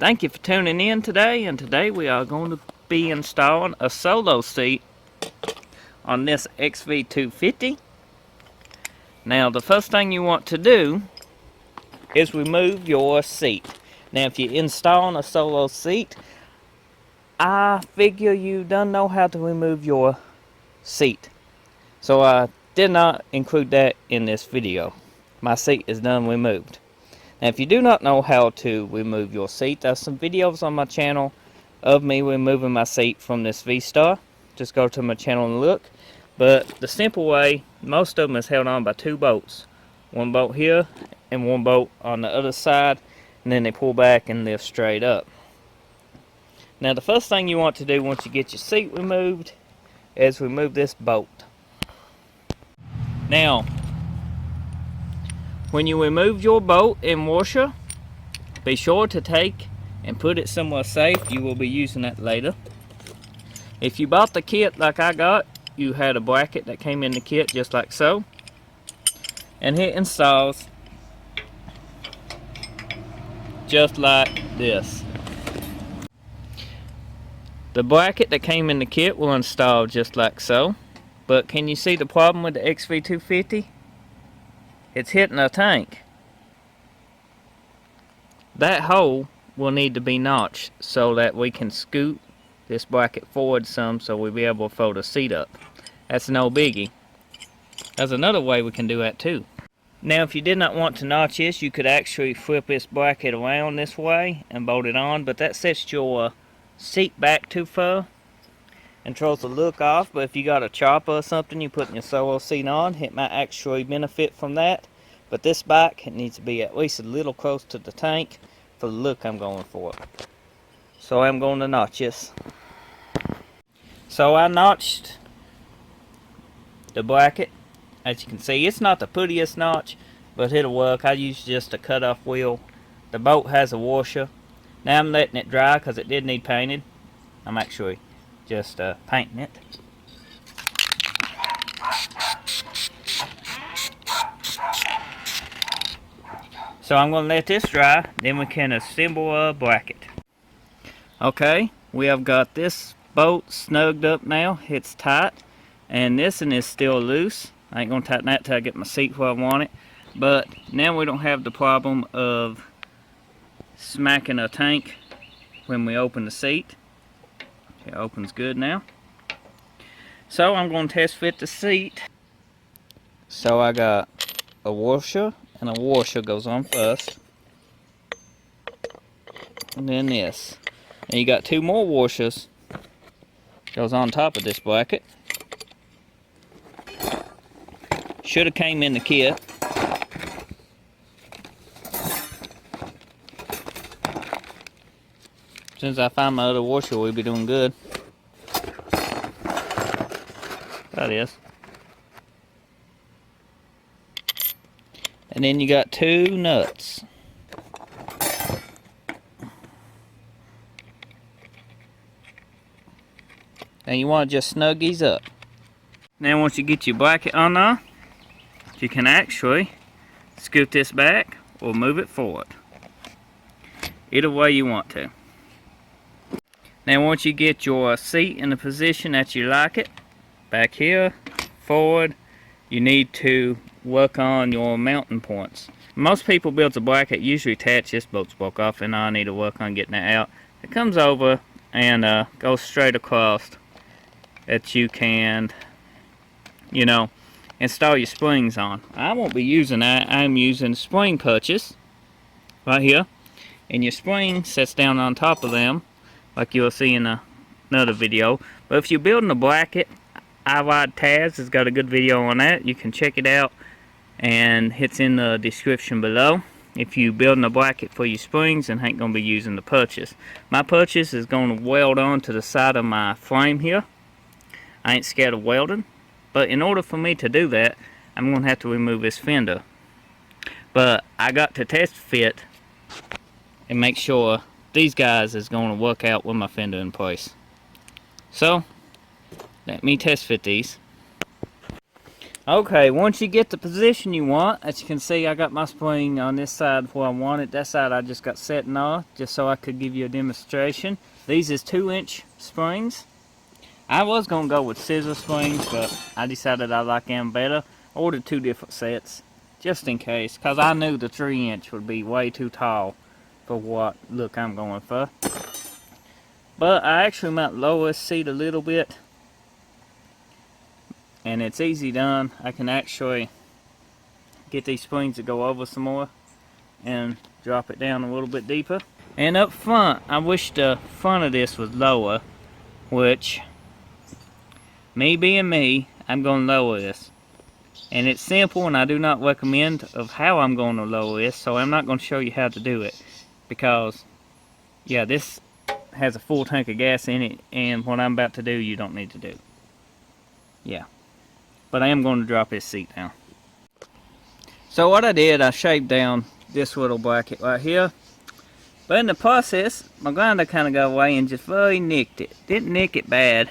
Thank you for tuning in today, and today we are going to be installing a solo seat on this Xv250. Now the first thing you want to do is remove your seat. Now if you're installing a solo seat, I figure you don't know how to remove your seat. So I did not include that in this video. My seat is done removed. Now if you do not know how to remove your seat, there's some videos on my channel of me removing my seat from this V-Star. Just go to my channel and look. But the simple way, most of them is held on by two bolts. One bolt here and one bolt on the other side, and then they pull back and lift straight up. Now the first thing you want to do once you get your seat removed is remove this bolt. Now when you remove your bolt and washer, be sure to take and put it somewhere safe. You will be using that later. If you bought the kit like I got, you had a bracket that came in the kit just like so, and it installs just like this. The bracket that came in the kit will install just like so, but can you see the problem with the Xv250? It's hitting a tank. That hole will need to be notched so that we can scoot this bracket forward some so we'll be able to fold the seat up. That's no biggie. There's another way we can do that too. Now if you did not want to notch this, you could actually flip this bracket around this way and bolt it on, but that sets your seat back too far and throws the look off. But if you got a chopper or something you put in your solo seat on, it might actually benefit from that. But this back, it needs to be at least a little close to the tank for the look I'm going for. So I'm going to notch this. So I notched the bracket. As you can see, it's not the prettiest notch, but it'll work. I use just a cut-off wheel. The bolt has a washer. Now I'm letting it dry because it did need painted. I'm actually just painting it. So I'm going to let this dry, then we can assemble a bracket. Okay, we have got this bolt snugged up now. It's tight, and this one is still loose. I ain't going to tighten that till I get my seat where I want it. But now we don't have the problem of smacking a tank when we open the seat. It opens good now. So I'm going to test fit the seat. So I got a washer, and a washer goes on first. And then this. And you got two more washers. Goes on top of this bracket. Should have came in the kit. As soon as I find my other washer, we'll be doing good. That is. And then you got two nuts. And you want to just snug these up. Now once you get your bracket on there, you can actually scoot this back or move it forward. Either way you want to. Now once you get your seat in the position that you like it, back here, forward, you need to work on your mounting points. Most people build a bracket usually attach. This bolt's broke off, and I need to work on getting that out. It comes over and goes straight across that you can, you know, install your springs on. I won't be using that. I'm using spring perches right here, and your spring sits down on top of them like you'll see in another video. But if you're building a bracket, I ride Taz has got a good video on that. You can check it out, and it's in the description below. If you building a bracket for your springs and ain't gonna be using the perches. My perches is gonna weld on to the side of my frame here. I ain't scared of welding, but in order for me to do that, I'm gonna have to remove this fender. But I got to test fit and make sure these guys is gonna work out with my fender in place. So let me test fit these. Okay, once you get the position you want, as you can see, I got my spring on this side where I want it. That side I just got setting off, just so I could give you a demonstration. These is 2-inch springs. I was going to go with scissor springs, but I decided I like them better. Ordered 2 different sets, just in case, because I knew the 3-inch would be way too tall for what look I'm going for. But I actually might lower this seat a little bit. And it's easy done. I can actually get these springs to go over some more and drop it down a little bit deeper. And up front, I wish the front of this was lower, which, me being me, I'm going to lower this. And it's simple, and I do not recommend of how I'm going to lower this, so I'm not going to show you how to do it. Because, yeah, this has a full tank of gas in it, and what I'm about to do, you don't need to do. Yeah. But I am going to drop this seat down. So what I did, I shaved down this little bracket right here. But in the process, my grinder kind of got away and just very nicked it. Didn't nick it bad,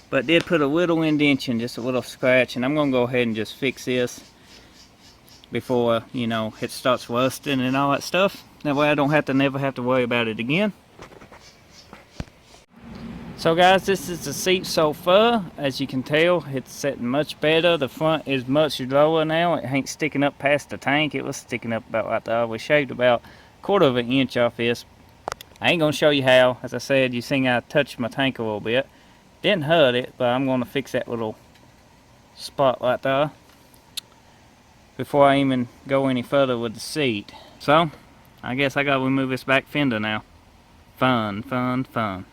but did put a little indentation, just a little scratch. And I'm going to go ahead and just fix this before, you know, it starts rusting and all that stuff. That way I don't have to never have to worry about it again. So guys, this is the seat so far. As you can tell, it's sitting much better. The front is much lower now. It ain't sticking up past the tank. It was sticking up about right there. We shaved about 1/4 of an inch off this. I ain't gonna show you how. As I said, you seen I touched my tank a little bit. Didn't hurt it, but I'm gonna fix that little spot right there before I even go any further with the seat. So, I guess I gotta remove this back fender now. Fun, fun, fun.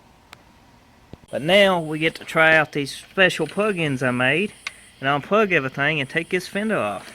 But now we get to try out these special plug-ins I made, and I'll unplug everything and take this fender off.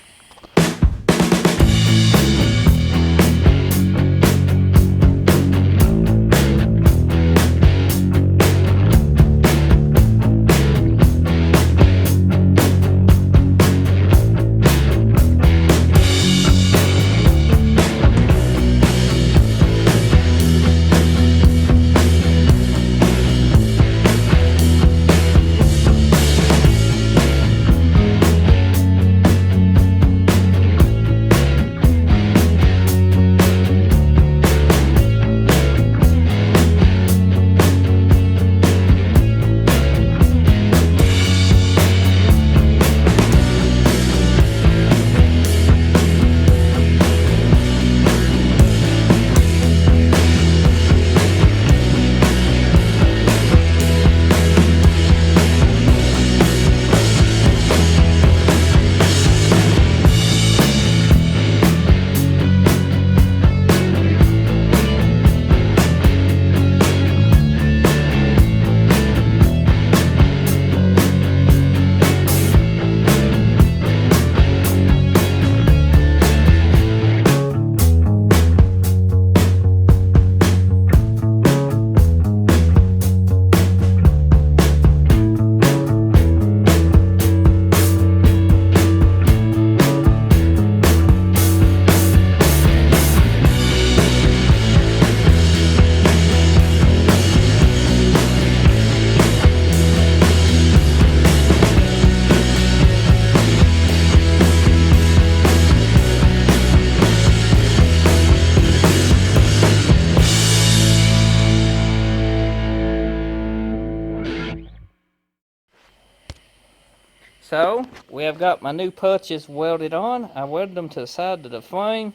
So, we have got my new perches welded on. I welded them to the side of the frame.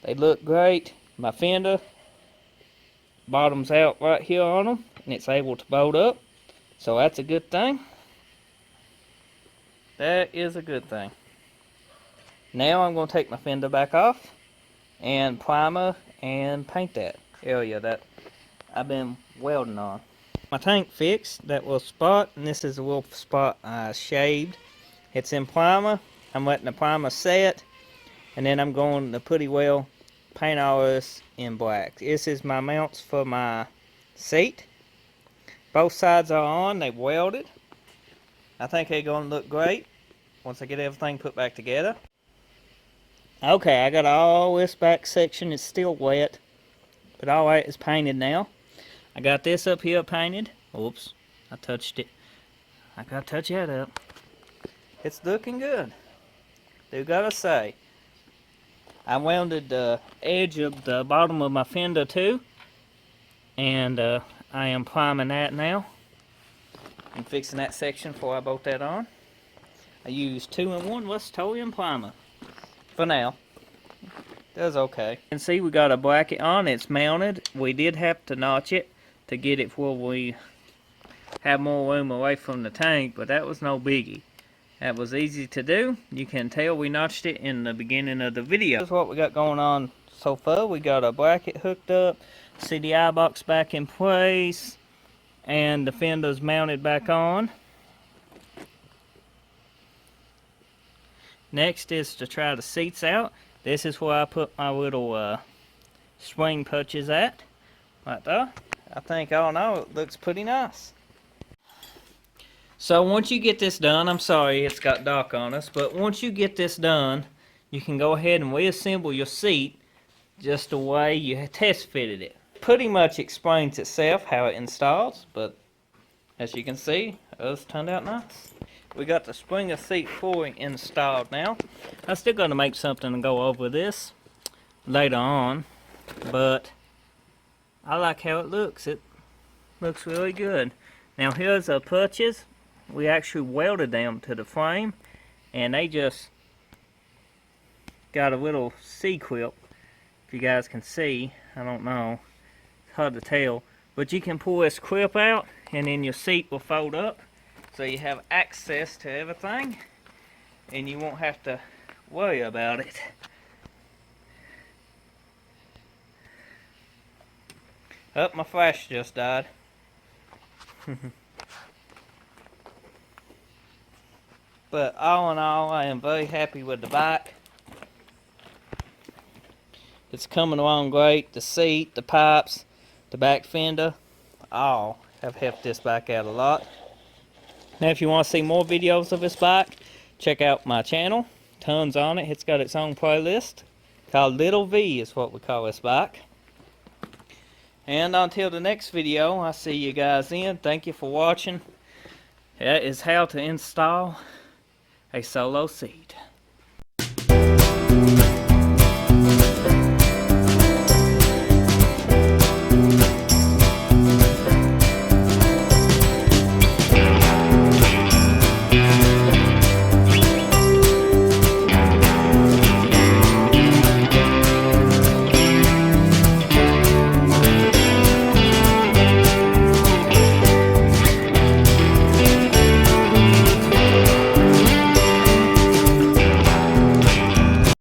They look great. My fender bottoms out right here on them, and it's able to bolt up. So that's a good thing. That is a good thing. Now I'm going to take my fender back off and primer and paint that area that I've been welding on. My tank fixed, that little spot, and this is a little spot I shaved. It's in primer. I'm letting the primer set, and then I'm going to pretty well paint all this in black. This is my mounts for my seat. Both sides are on, they welded. I think they're going to look great once I get everything put back together. Okay, I got all this back section, it's still wet, but all right, it's painted now. I got this up here painted. Oops, I touched it. I gotta touch that up. it's looking good. Do gotta say. I welded the edge of the bottom of my fender too, and I am priming that now. I'm fixing that section before I bolt that on. I used 2-in-1 Rust-Oleum primer for now. Does okay. You can see we got a bracket on. It's mounted. We did have to notch it to get it where we have more room away from the tank, but that was no biggie. That was easy to do. You can tell we notched it in the beginning of the video. This is what we got going on so far. We got a bracket hooked up, CDI box back in place, and the fender's mounted back on. Next is to try the seats out. This is where I put my little spring perches at, right there. I think all in all it looks pretty nice. So once you get this done, I'm sorry it's got dark on us, but once you get this done, you can go ahead and reassemble your seat just the way you test fitted it. Pretty much explains itself how it installs, but as you can see, ours turned out nice. We got the Springer seat fully installed now. I'm still going to make something to go over this later on, but I like how it looks. It looks really good. Now here's our perches. We actually welded them to the frame, and they just got a little C-clip. If you guys can see, I don't know, it's hard to tell, but you can pull this clip out and then your seat will fold up. So you have access to everything, and you won't have to worry about it. Oh, my flash just died. But all in all, I am very happy with the bike. It's coming along great. The seat, the pipes, the back fender, all have helped this bike out a lot. Now if you want to see more videos of this bike, check out my channel. Tons on it. It's got its own playlist called Little V is what we call this bike. And until the next video, I'll see you guys then. Thank you for watching. That is how to install a solo seat.